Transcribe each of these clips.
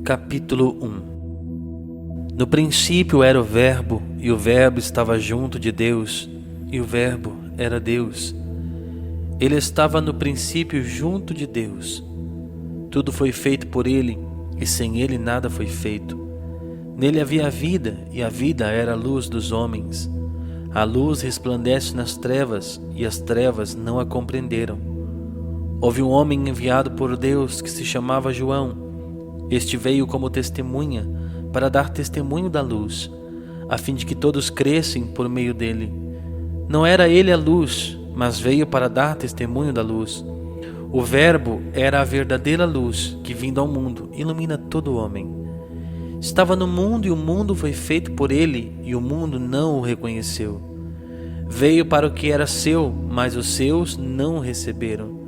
Capítulo 1. No princípio era o Verbo, e o Verbo estava junto de Deus, e o Verbo era Deus. Ele estava no princípio junto de Deus. Tudo foi feito por ele, e sem ele nada foi feito. Nele havia a vida, e a vida era a luz dos homens. A luz resplandece nas trevas, e as trevas não a compreenderam. Houve um homem enviado por Deus que se chamava João. Este veio como testemunha para dar testemunho da luz, a fim de que todos crescem por meio dele. Não era ele a luz, mas veio para dar testemunho da luz. O Verbo era a verdadeira luz que, vindo ao mundo, ilumina todo homem. Estava no mundo e o mundo foi feito por ele, e o mundo não o reconheceu. Veio para o que era seu, mas os seus não o receberam.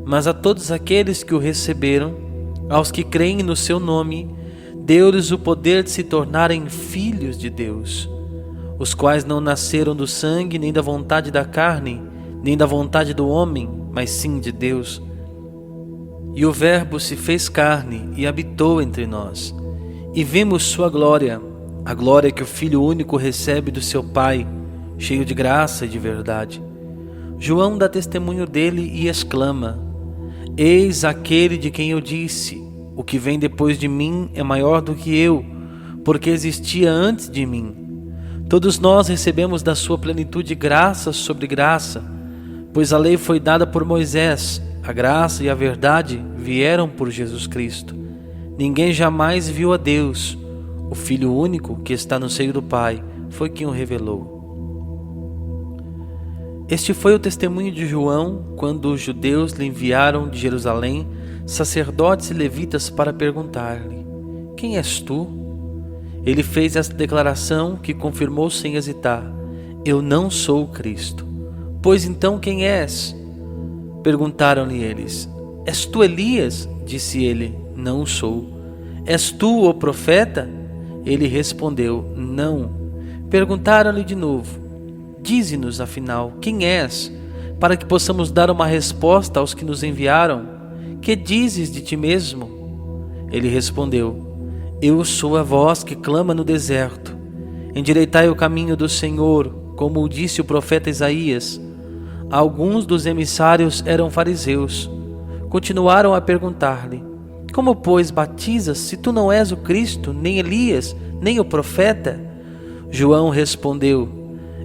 Mas a todos aqueles que o receberam, aos que creem no seu nome, deu-lhes o poder de se tornarem filhos de Deus, os quais não nasceram do sangue, nem da vontade da carne, nem da vontade do homem, mas sim de Deus. E o Verbo se fez carne e habitou entre nós, e vimos sua glória, a glória que o Filho único recebe do seu Pai, cheio de graça e de verdade. João dá testemunho dele e exclama: Eis aquele de quem eu disse, o que vem depois de mim é maior do que eu, porque existia antes de mim. Todos nós recebemos da sua plenitude graça sobre graça, pois a lei foi dada por Moisés, a graça e a verdade vieram por Jesus Cristo. Ninguém jamais viu a Deus. O Filho único que está no seio do Pai foi quem o revelou. Este foi o testemunho de João quando os judeus lhe enviaram de Jerusalém sacerdotes e levitas para perguntar-lhe: Quem és tu? Ele fez esta declaração que confirmou sem hesitar: Eu não sou o Cristo. Pois então quem és? Perguntaram-lhe eles. És tu Elias? Disse ele: Não sou. És tu o profeta? Ele respondeu: Não. Perguntaram-lhe de novo: Dize-nos, afinal, quem és, para que possamos dar uma resposta aos que nos enviaram. Que dizes de ti mesmo? Ele respondeu: Eu sou a voz que clama no deserto. Endireitai o caminho do Senhor, como o disse o profeta Isaías. Alguns dos emissários eram fariseus. Continuaram a perguntar-lhe: Como, pois, batizas, se tu não és o Cristo, nem Elias, nem o profeta? João respondeu: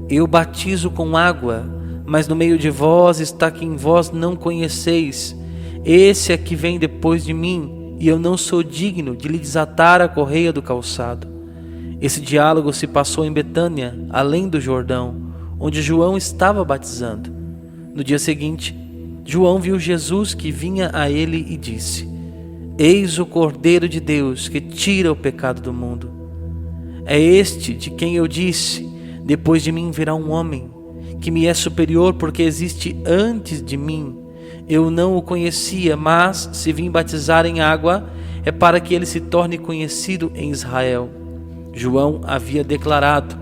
Eu batizo com água, mas no meio de vós está quem vós não conheceis. Esse é que vem depois de mim, e eu não sou digno de lhe desatar a correia do calçado. Esse diálogo se passou em Betânia, além do Jordão, onde João estava batizando. No dia seguinte, João viu Jesus que vinha a ele e disse: Eis o Cordeiro de Deus que tira o pecado do mundo. É este de quem eu disse: Depois de mim virá um homem, que me é superior porque existe antes de mim. Eu não o conhecia, mas se vim batizar em água, é para que ele se torne conhecido em Israel. João havia declarado: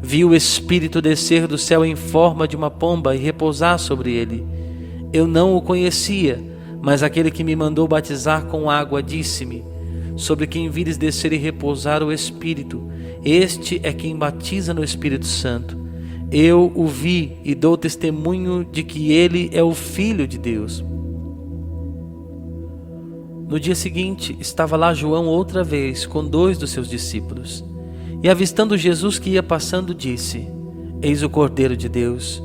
Vi o Espírito descer do céu em forma de uma pomba e repousar sobre ele. Eu não o conhecia, mas aquele que me mandou batizar com água disse-me: Sobre quem vires descer e repousar o Espírito, este é quem batiza no Espírito Santo. Eu o vi e dou testemunho de que ele é o Filho de Deus. No dia seguinte, estava lá João outra vez com 2 dos seus discípulos. E avistando Jesus que ia passando, disse: Eis o Cordeiro de Deus.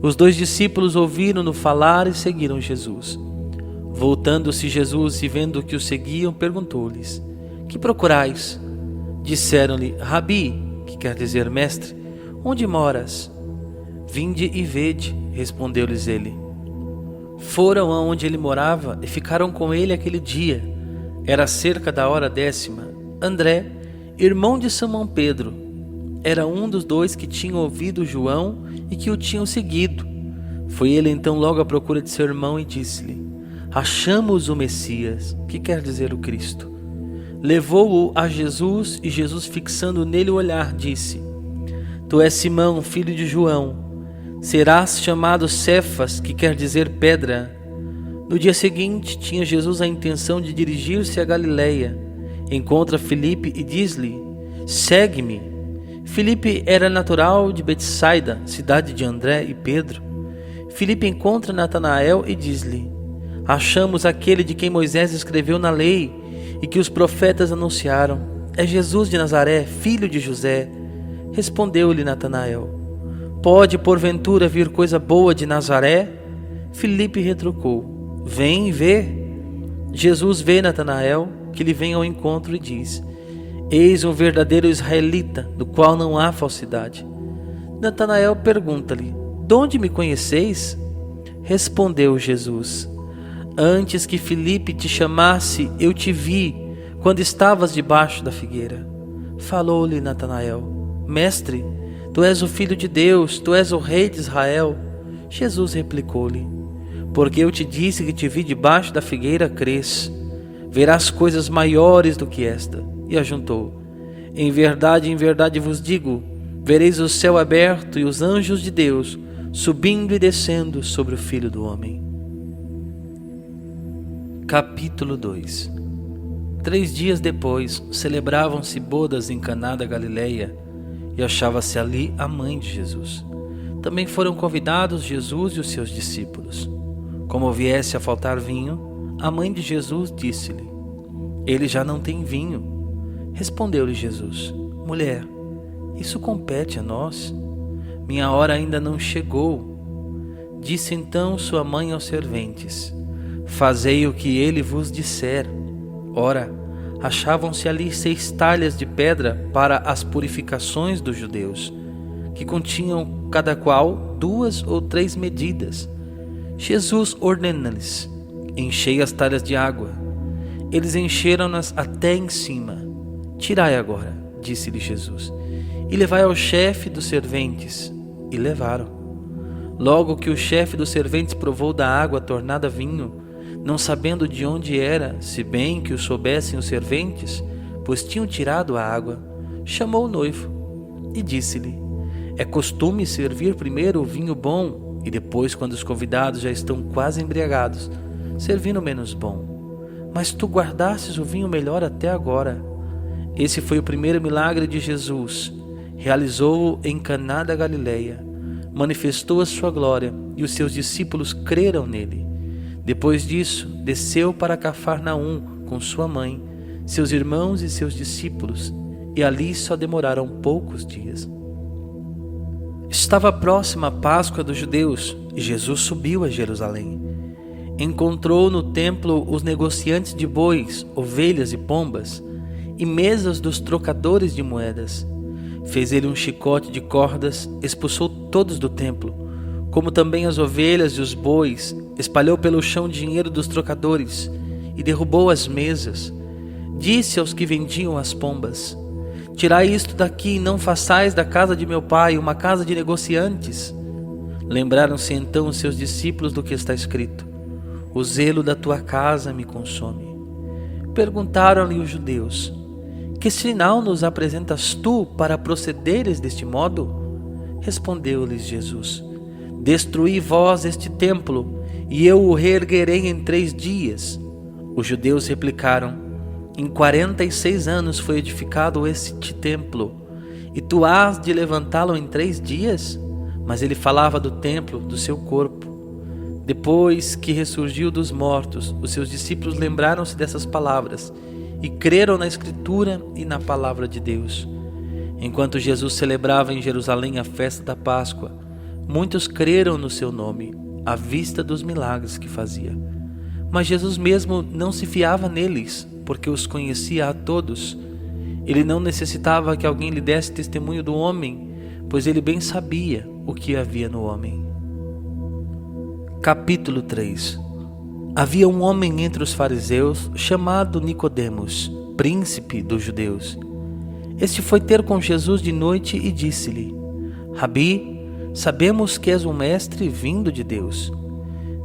Os 2 discípulos ouviram-no falar e seguiram Jesus. Voltando-se Jesus e vendo que o seguiam, perguntou-lhes: Que procurais? Disseram-lhe: Rabi, que quer dizer mestre, onde moras? Vinde e vede, respondeu-lhes ele. Foram aonde ele morava e ficaram com ele aquele dia. Era cerca da hora 10ª. André, irmão de Simão Pedro, era um dos 2 que tinham ouvido João e que o tinham seguido. Foi ele então logo à procura de seu irmão e disse-lhe: Achamos o Messias, que quer dizer o Cristo. Levou-o a Jesus e Jesus, fixando nele o olhar, disse: Tu és Simão, filho de João. Serás chamado Cefas, que quer dizer pedra. No dia seguinte, tinha Jesus a intenção de dirigir-se a Galiléia. encontra Filipe e diz-lhe: segue-me. Filipe era natural de Betsaida, cidade de André e Pedro. Filipe encontra Natanael e diz-lhe: achamos aquele de quem Moisés escreveu na lei e que os profetas anunciaram. É Jesus de Nazaré, filho de José. Respondeu-lhe Natanael: pode porventura vir coisa boa de Nazaré? Filipe retrucou: vem e vê. Jesus vê Natanael, que lhe vem ao encontro, e diz: eis um verdadeiro israelita, do qual não há falsidade. Natanael pergunta-lhe: de onde me conheceis? Respondeu Jesus: antes que Filipe te chamasse, eu te vi, quando estavas debaixo da figueira. Falou-lhe Natanael: mestre, tu és o Filho de Deus, tu és o Rei de Israel. Jesus replicou-lhe: porque eu te disse que te vi debaixo da figueira, crês. Verás coisas maiores do que esta. E ajuntou: em verdade vos digo, vereis o céu aberto e os anjos de Deus subindo e descendo sobre o Filho do Homem. Capítulo 2. 3 dias depois, celebravam-se bodas em Caná da Galileia, e achava-se ali a mãe de Jesus. Também foram convidados Jesus e os seus discípulos. Como viesse a faltar vinho, a mãe de Jesus disse-lhe: ele já não tem vinho. Respondeu-lhe Jesus: mulher, isso compete a nós. Minha hora ainda não chegou. Disse então sua mãe aos serventes: fazei o que ele vos disser. Ora, achavam-se ali 6 talhas de pedra para as purificações dos judeus, que continham cada qual 2 ou 3 medidas. Jesus ordena-lhes: enchei as talhas de água. Eles encheram-nas até em cima. Tirai agora, disse-lhe Jesus, e levai ao chefe dos serventes. E levaram. Logo que o chefe dos serventes provou da água tornada vinho, não sabendo de onde era, se bem que o soubessem os serventes, pois tinham tirado a água, chamou o noivo e disse-lhe: é costume servir primeiro o vinho bom, e depois, quando os convidados já estão quase embriagados, servir o menos bom. Mas tu guardastes o vinho melhor até agora. Esse foi o primeiro milagre de Jesus. Realizou-o em Caná da Galileia. Manifestou a sua glória, e os seus discípulos creram nele. Depois disso, desceu para Cafarnaum com sua mãe, seus irmãos e seus discípulos, e ali só demoraram poucos dias. Estava próxima a Páscoa dos judeus, e Jesus subiu a Jerusalém. Encontrou no templo os negociantes de bois, ovelhas e pombas, e mesas dos trocadores de moedas. Fez ele um chicote de cordas, expulsou todos do templo, como também as ovelhas e os bois, espalhou pelo chão dinheiro dos trocadores, e derrubou as mesas. Disse aos que vendiam as pombas: tirai isto daqui, e não façais da casa de meu pai uma casa de negociantes. Lembraram-se então os seus discípulos do que está escrito: o zelo da tua casa me consome. Perguntaram-lhe os judeus: que sinal nos apresentas tu para procederes deste modo? Respondeu-lhes Jesus: destruí vós este templo, e eu o reerguerei em 3 dias. Os judeus replicaram: em 46 anos foi edificado este templo, e tu hás de levantá-lo em 3 dias? Mas ele falava do templo, do seu corpo. Depois que ressurgiu dos mortos, os seus discípulos lembraram-se dessas palavras e creram na Escritura e na palavra de Deus. Enquanto Jesus celebrava em Jerusalém a festa da Páscoa, muitos creram no seu nome, à vista dos milagres que fazia. Mas Jesus mesmo não se fiava neles, porque os conhecia a todos. Ele não necessitava que alguém lhe desse testemunho do homem, pois ele bem sabia o que havia no homem. Capítulo 3. Havia um homem entre os fariseus chamado Nicodemos, príncipe dos judeus. Este foi ter com Jesus de noite e disse-lhe: Rabi, sabemos que és um mestre vindo de Deus.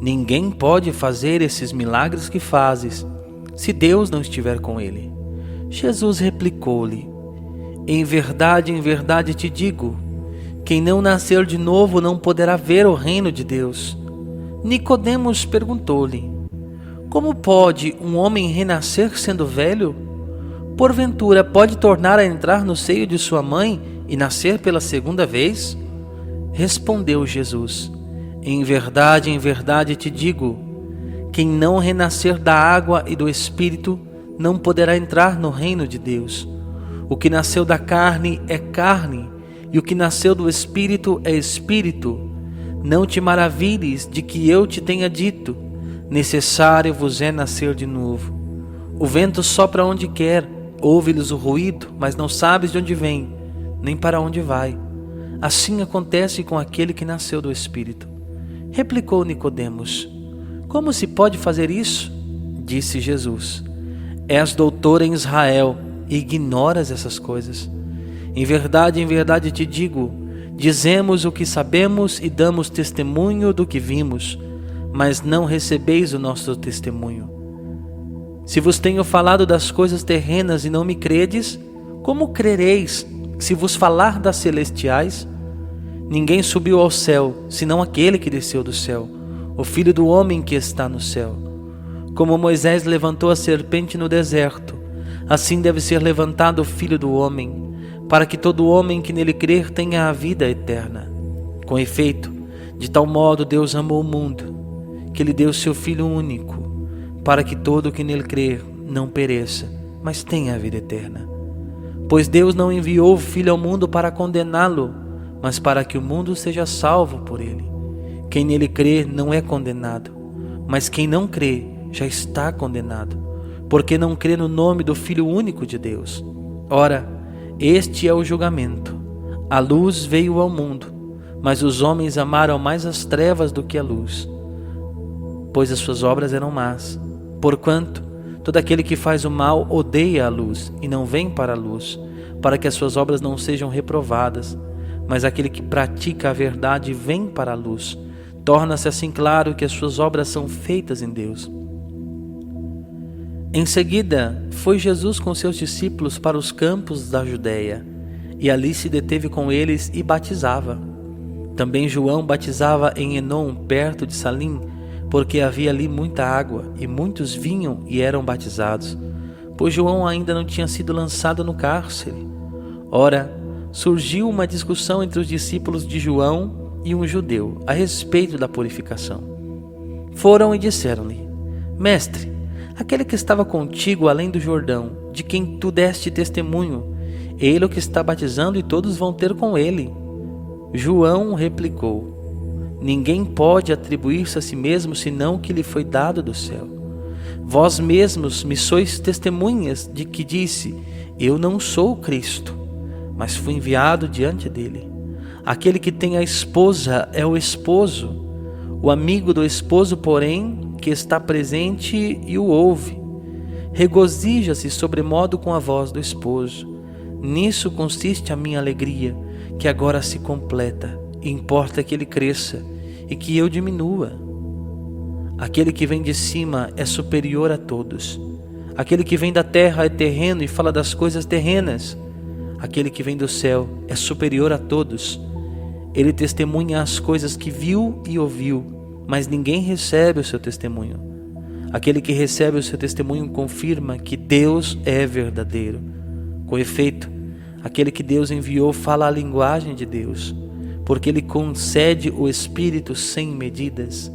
Ninguém pode fazer esses milagres que fazes, se Deus não estiver com ele. Jesus replicou-lhe: em verdade te digo, quem não nascer de novo não poderá ver o reino de Deus. Nicodemos perguntou-lhe: como pode um homem renascer sendo velho? porventura pode tornar a entrar no seio de sua mãe e nascer pela segunda vez? Respondeu Jesus: em verdade te digo, quem não renascer da água e do Espírito não poderá entrar no reino de Deus. O que nasceu da carne é carne, e o que nasceu do Espírito é Espírito. Não te maravilhes de que eu te tenha dito: necessário vos é nascer de novo. O vento sopra onde quer, ouve-lhes o ruído, mas não sabes de onde vem, nem para onde vai. Assim acontece com aquele que nasceu do Espírito. Replicou Nicodemos: como se pode fazer isso? Disse Jesus: és doutor em Israel e ignoras essas coisas. Em verdade te digo, dizemos o que sabemos e damos testemunho do que vimos, mas não recebeis o nosso testemunho. Se vos tenho falado das coisas terrenas e não me credes, como crereis se vos falar das celestiais? Ninguém subiu ao céu, senão aquele que desceu do céu, o Filho do homem que está no céu. Como Moisés levantou a serpente no deserto, assim deve ser levantado o Filho do homem, para que todo homem que nele crer tenha a vida eterna. Com efeito, de tal modo Deus amou o mundo, que lhe deu seu Filho único, para que todo o que nele crer não pereça, mas tenha a vida eterna. Pois Deus não enviou o Filho ao mundo para condená-lo, mas para que o mundo seja salvo por ele. Quem nele crê não é condenado, mas quem não crê já está condenado, porque não crê no nome do Filho único de Deus. Ora, este é o julgamento. A luz veio ao mundo, mas os homens amaram mais as trevas do que a luz, pois as suas obras eram más. Porquanto, todo aquele que faz o mal odeia a luz e não vem para a luz, para que as suas obras não sejam reprovadas. Mas aquele que pratica a verdade vem para a luz, torna-se assim claro que as suas obras são feitas em Deus. Em seguida, foi Jesus com seus discípulos para os campos da Judéia, e ali se deteve com eles e batizava. Também João batizava em Enom, perto de Salim, porque havia ali muita água, e muitos vinham e eram batizados, pois João ainda não tinha sido lançado no cárcere. Ora, surgiu uma discussão entre os discípulos de João e um judeu a respeito da purificação. Foram e disseram-lhe: Mestre, aquele que estava contigo além do Jordão, de quem tu deste testemunho, ele o que está batizando e todos vão ter com ele. João replicou: Ninguém pode atribuir-se a si mesmo senão o que lhe foi dado do céu. Vós mesmos me sois testemunhas de que disse: Eu não sou o Cristo, mas fui enviado diante dele. Aquele que tem a esposa é o esposo. O amigo do esposo, porém, que está presente e o ouve, regozija-se sobremodo com a voz do esposo. Nisso consiste a minha alegria, que agora se completa. Importa que ele cresça e que eu diminua. Aquele que vem de cima é superior a todos. Aquele que vem da terra é terreno e fala das coisas terrenas. Aquele que vem do céu é superior a todos. Ele testemunha as coisas que viu e ouviu, mas ninguém recebe o seu testemunho. Aquele que recebe o seu testemunho confirma que Deus é verdadeiro. Com efeito, aquele que Deus enviou fala a linguagem de Deus, porque ele concede o Espírito sem medidas.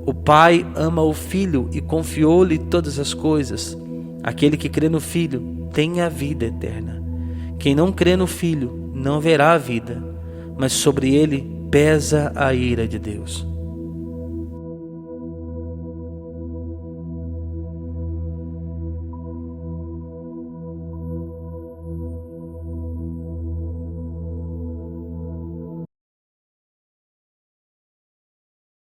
O Pai ama o Filho e confiou-lhe todas as coisas. Aquele que crê no Filho tem a vida eterna. Quem não crê no Filho não verá a vida, mas sobre ele pesa a ira de Deus.